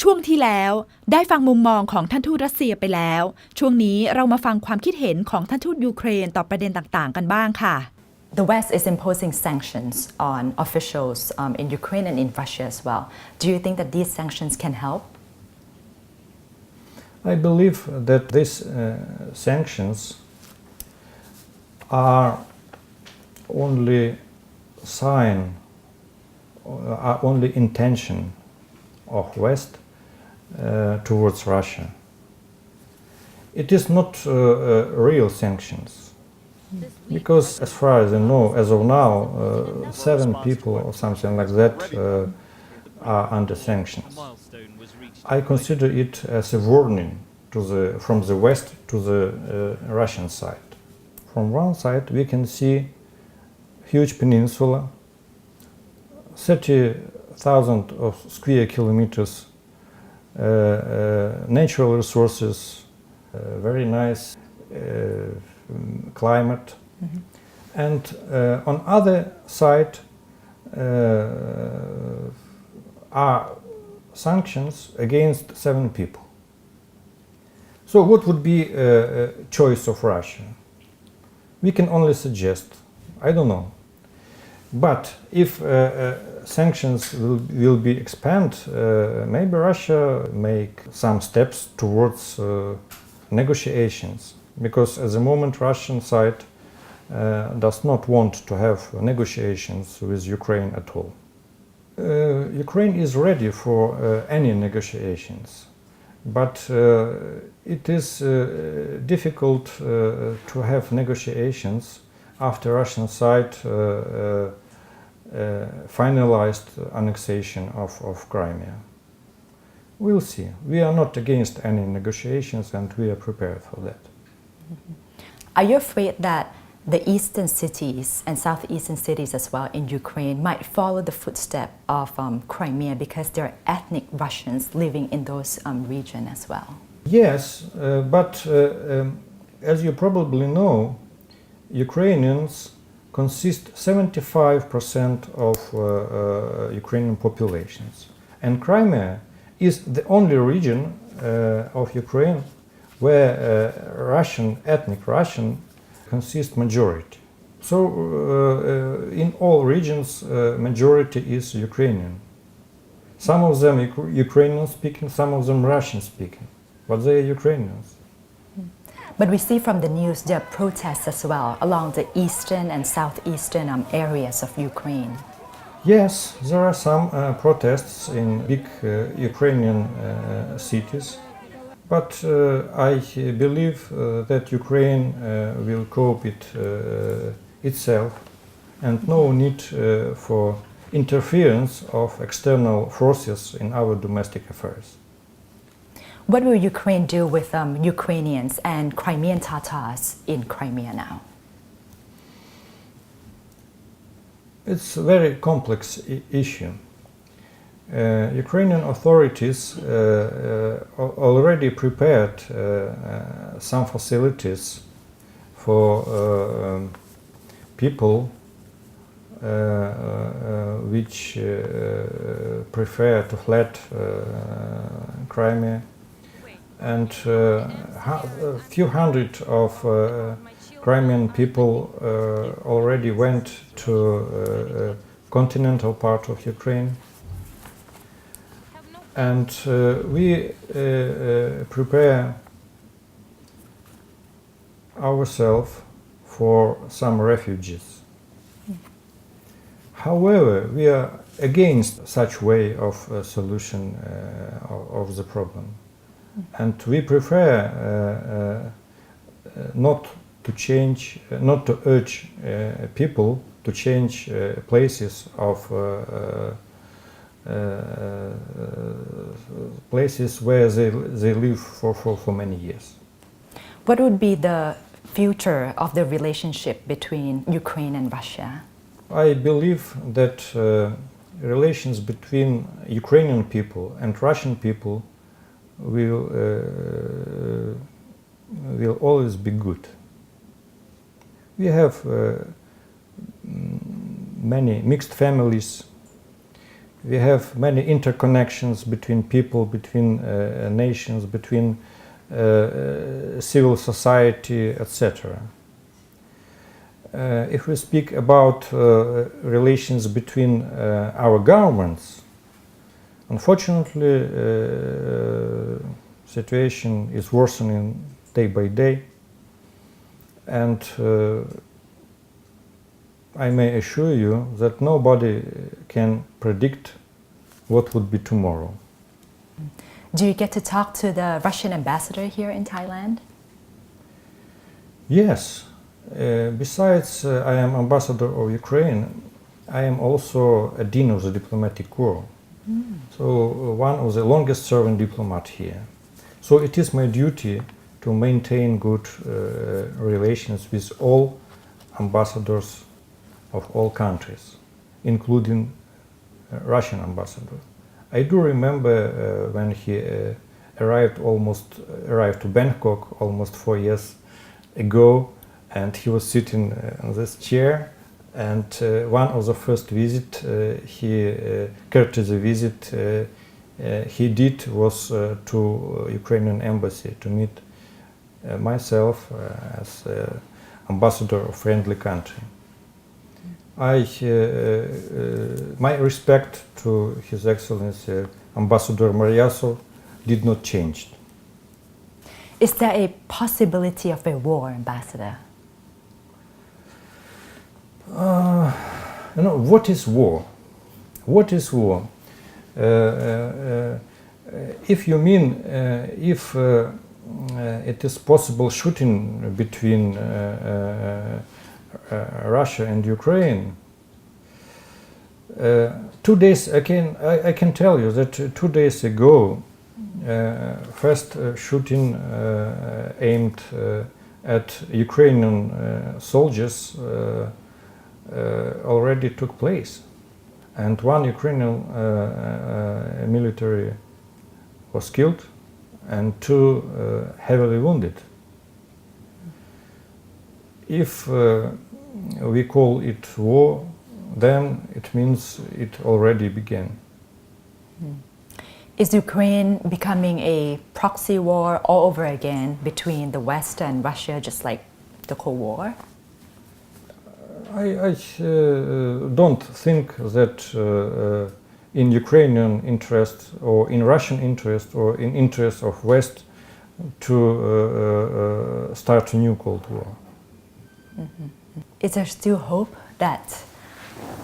ช่วงที่แล้วได้ฟังมุมมองของท่านทูตรัสเซียไปแล้วช่วงนี้เรามาฟังความคิดเห็นของท่านทูตยูเครนต่อประเด็นต่างๆกันบ้างค่ะ The West is imposing sanctions on officials in Ukraine and in Russia as well. Do you think that these sanctions can help? I believe that these sanctions are only sign, are only intention of West towards Russia. It is not real sanctions. Because as far as I know, as of now, 7 people or something like that are under sanctions. I consider it as a warning from the West to the Russian side. From one side, we can see huge peninsula, 30,000 of square kilometers, natural resources, very nice climate, and on other side are sanctions against 7 people. So what would be a choice of Russia? We can only suggest, I don't know. But if sanctions will be expanded, maybe Russia make some steps towards negotiations. Because at the moment Russian side does not want to have negotiations with Ukraine at all. Ukraine is ready for any negotiations, but it is difficult to have negotiations after Russian side finalized annexation of Crimea. We'll see. We are not against any negotiations and we are prepared for that. Are you afraid that the eastern cities and southeastern cities as well in Ukraine might follow the footsteps of Crimea because there are ethnic Russians living in those regions as well? Yes, but as you probably know, Ukrainians consist 75% of Ukrainian populations, and Crimea is the only region of Ukraine where ethnic Russian consists majority. So in all regions, majority is Ukrainian. Some of them Ukrainian speaking, some of them Russian speaking, but they are Ukrainians. But we see from the news there are protests as well along the eastern and southeastern areas of Ukraine. Yes, there are some protests in big Ukrainian cities. But I believe that Ukraine will cope it itself and no need for interference of external forces in our domestic affairs. What will Ukraine do with Ukrainians and Crimean Tatars in Crimea now? It's a very complex issue. Ukrainian authorities already prepared some facilities for people which prefer to flee Crimea, and a few hundred of Crimean people already went to continental part of Ukraine. And we prepare ourselves for some refugees. However, we are against such way of solution of the problem, and we prefer not to urge people to change places of. Places where they live for many years. What would be the future of the relationship between Ukraine and Russia? I believe that relations between Ukrainian people and Russian people will always be good. We have many mixed families. We have many interconnections between people, between nations, between civil society, etc. If we speak about relations between our governments, unfortunately, situation is worsening day by day, and I may assure you that nobody can predict what would be tomorrow. Do you get to talk to the Russian ambassador here in Thailand? Yes. Besides, I am ambassador of Ukraine. I am also a dean of the diplomatic corps. So one of the longest serving diplomat here. So it is my duty to maintain good relations with all ambassadors of all countries, including Russian ambassador. I do remember when he arrived to Bangkok almost 4 years ago, and he was sitting on this chair. And one of the first courtesy visit he did was to Ukrainian embassy to meet myself as ambassador of friendly country. My respect to His Excellency Ambassador Maryasov did not change. Is there a possibility of a war, Ambassador? What is war? What is war? If you mean if it is possible shooting between Russia and Ukraine, 2 days I can tell you that 2 days ago, first shooting aimed at Ukrainian soldiers already took place, and one Ukrainian military was killed and 2 heavily wounded. If we call it war, then it means it already began. Is Ukraine becoming a proxy war all over again between the West and Russia, just like the Cold War? I don't think that in Ukrainian interest or in Russian interest or in interest of West to start a new Cold War. Is there still hope that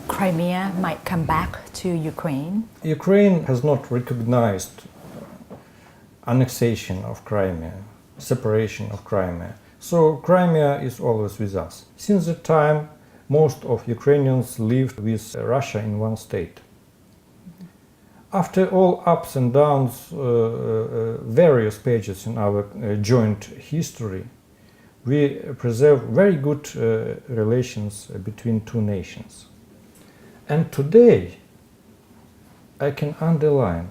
Crimea might come back to Ukraine? Ukraine has not recognized annexation of Crimea, separation of Crimea. So Crimea is always with us. Since that time, most of Ukrainians lived with Russia in one state. After all ups and downs, various pages in our joint history, we preserve very good relations between 2 nations. And today, I can underline,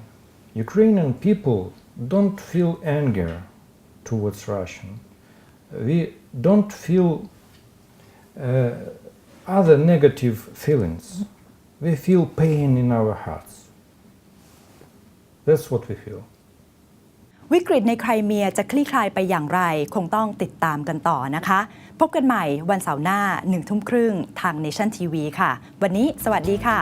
Ukrainian people don't feel anger towards Russian. We don't feel other negative feelings. We feel pain in our hearts. That's what we feel. วิกฤตในไครเมียจะคลี่คลายไปอย่างไรคงต้องติดตามกันต่อนะคะพบกันใหม่วันเสาร์หน้า 19:30 ทาง Nation TV ค่ะวันนี้สวัสดีค่ะ